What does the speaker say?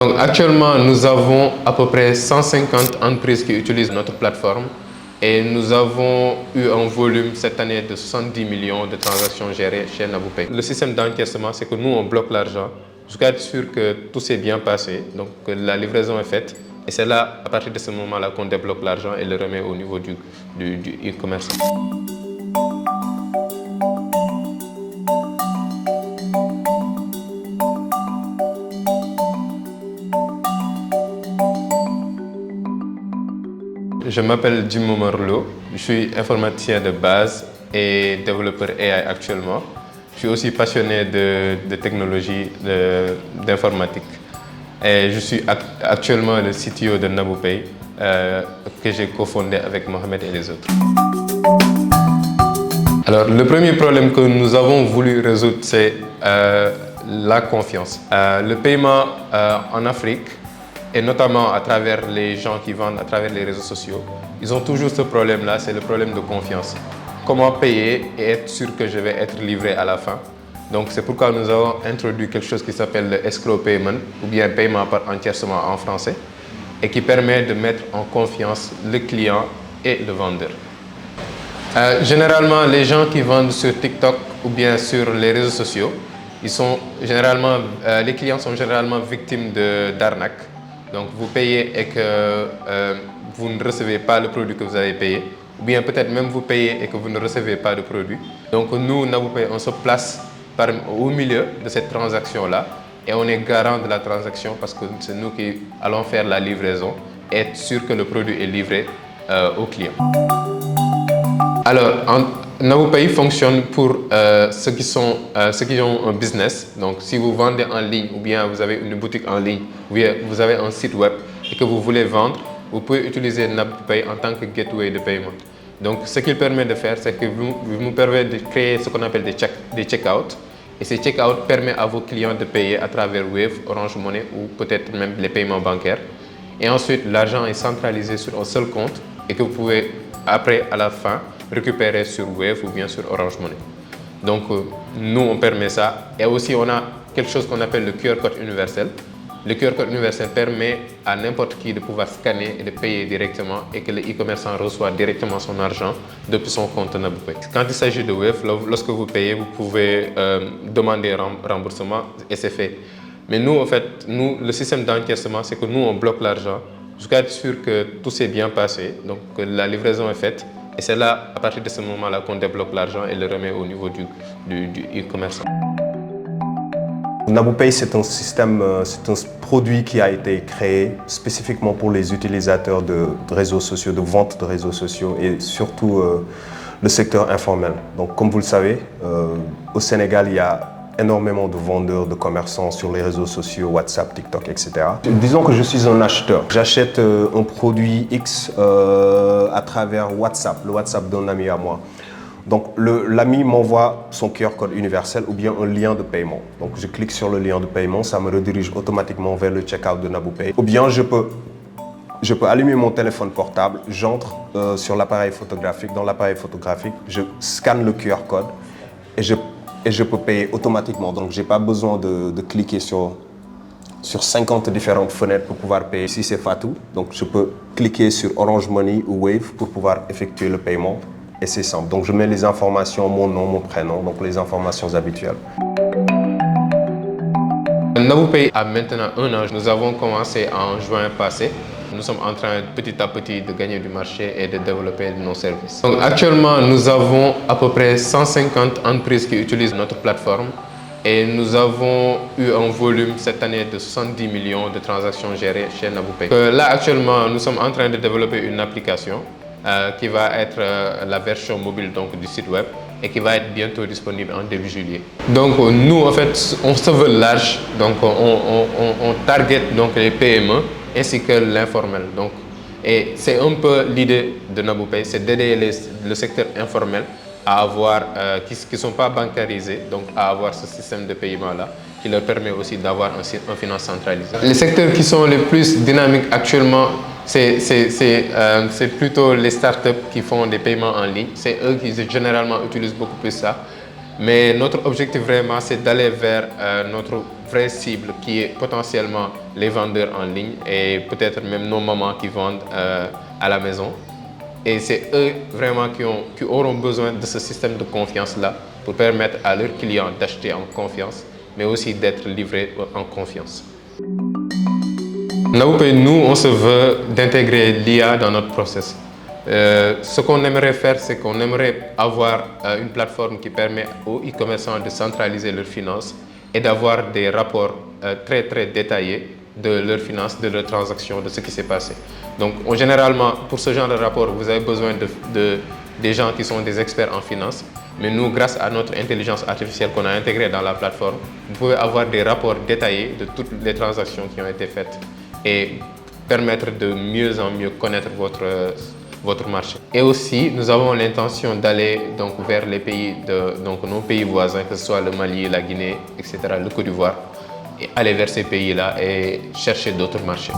Donc, actuellement, nous avons à peu près 150 entreprises qui utilisent notre plateforme et nous avons eu un volume cette année de 70 millions de transactions gérées chez NabuPay. Le système d'encaissement, c'est que nous, on bloque l'argent jusqu'à être sûr que tout s'est bien passé, donc que la livraison est faite. Et c'est là, à partir de ce moment-là, qu'on débloque l'argent et le remet au niveau du e-commerce. Je m'appelle Jimmo Marlo, je suis informaticien de base et développeur AI actuellement. Je suis aussi passionné de technologie, d'informatique. Et je suis actuellement le CTO de NabuPay que j'ai cofondé avec Mohamed et les autres. Alors, le premier problème que nous avons voulu résoudre, c'est la confiance. Le paiement en Afrique, et notamment à travers les gens qui vendent à travers les réseaux sociaux, ils ont toujours ce problème-là, c'est le problème de confiance. Comment payer et être sûr que je vais être livré à la fin. Donc c'est pourquoi nous avons introduit quelque chose qui s'appelle le escrow payment, ou bien paiement par encaissement en français, et qui permet de mettre en confiance le client et le vendeur. Généralement, les gens qui vendent sur TikTok ou bien sur les réseaux sociaux, les clients sont généralement victimes d'arnaques. Donc vous payez et que vous ne recevez pas le produit que vous avez payé, ou bien peut-être même vous payez et que vous ne recevez pas de produit. Donc nous, NabuPay, on se place au milieu de cette transaction-là et on est garant de la transaction parce que c'est nous qui allons faire la livraison et être sûr que le produit est livré au client. Alors, NabuPay fonctionne pour ceux qui ont un business. Donc, si vous vendez en ligne ou bien vous avez une boutique en ligne ou bien vous avez un site web et que vous voulez vendre, vous pouvez utiliser NabuPay en tant que gateway de paiement. Donc, ce qu'il permet de faire, c'est que vous nous permet de créer ce qu'on appelle des check-out. Et ces check-out permettent à vos clients de payer à travers Wave, Orange Money ou peut-être même les paiements bancaires. Et ensuite, l'argent est centralisé sur un seul compte et que vous pouvez, après, à la fin, récupérer sur Wave ou bien sur Orange Money. Donc, nous, on permet ça. Et aussi, on a quelque chose qu'on appelle le QR code universel. Le QR code universel permet à n'importe qui de pouvoir scanner et de payer directement et que le e-commerçant reçoit directement son argent depuis son compte NabuPay. Quand il s'agit de Wave, lorsque vous payez, vous pouvez demander remboursement et c'est fait. Mais nous, en fait, le système d'encaissement, c'est que nous, on bloque l'argent jusqu'à être sûr que tout s'est bien passé, donc que la livraison est faite. Et c'est là, à partir de ce moment-là, qu'on débloque l'argent et le remet au niveau du e-commerçant. NabuPay, c'est un produit qui a été créé spécifiquement pour les utilisateurs de réseaux sociaux, de vente de réseaux sociaux et surtout le secteur informel. Donc, comme vous le savez, au Sénégal, il y a énormément de vendeurs, de commerçants sur les réseaux sociaux, WhatsApp, TikTok, etc. Disons que je suis un acheteur. J'achète un produit X à travers WhatsApp, le WhatsApp d'un ami à moi. Donc l'ami m'envoie son QR code universel ou bien un lien de paiement. Donc je clique sur le lien de paiement, ça me redirige automatiquement vers le checkout de NabuPay. Ou bien je peux allumer mon téléphone portable, j'entre sur l'appareil photographique. Dans l'appareil photographique, je scanne le QR code et je peux payer automatiquement. Donc je n'ai pas besoin de cliquer sur 50 différentes fenêtres pour pouvoir payer. Ici c'est Fatou, donc je peux cliquer sur Orange Money ou Wave pour pouvoir effectuer le paiement. Et c'est simple. Donc je mets les informations, mon nom, mon prénom, donc les informations habituelles. NabuPay a maintenant 1 an. Nous avons commencé en juin passé. Nous sommes en train petit à petit de gagner du marché et de développer nos services. Donc actuellement, nous avons à peu près 150 entreprises qui utilisent notre plateforme et nous avons eu un volume cette année de 70 millions de transactions gérées chez NabuPay. Là actuellement, nous sommes en train de développer une application qui va être la version mobile donc, du site web et qui va être bientôt disponible en début juillet. Donc nous en fait on se veut large, donc on target donc les PME ainsi que l'informel. Et c'est un peu l'idée de NabuPay, c'est d'aider le secteur informel à avoir, qui ne sont pas bancarisés, donc à avoir ce système de paiement là qui leur permet aussi d'avoir un finance centralisé. Les secteurs qui sont les plus dynamiques actuellement, c'est plutôt les startups qui font des paiements en ligne. C'est eux qui généralement utilisent beaucoup plus ça. Mais notre objectif vraiment, c'est d'aller vers notre vraie cible qui est potentiellement les vendeurs en ligne et peut-être même nos mamans qui vendent à la maison. Et c'est eux vraiment qui auront besoin de ce système de confiance-là pour permettre à leurs clients d'acheter en confiance, mais aussi d'être livrés en confiance. Naoupé, nous, on se veut d'intégrer l'IA dans notre process. Ce qu'on aimerait faire, c'est qu'on aimerait avoir une plateforme qui permet aux e-commerçants de centraliser leurs finances et d'avoir des rapports très détaillés de leurs finances, de leurs transactions, de ce qui s'est passé. Donc généralement, pour ce genre de rapport, vous avez besoin des gens qui sont des experts en finance. Mais nous, grâce à notre intelligence artificielle qu'on a intégrée dans la plateforme, vous pouvez avoir des rapports détaillés de toutes les transactions qui ont été faites et permettre de mieux en mieux connaître votre marché. Et aussi, nous avons l'intention d'aller vers les pays nos pays voisins, que ce soit le Mali, la Guinée, etc., le Côte d'Ivoire, et aller vers ces pays-là et chercher d'autres marchés.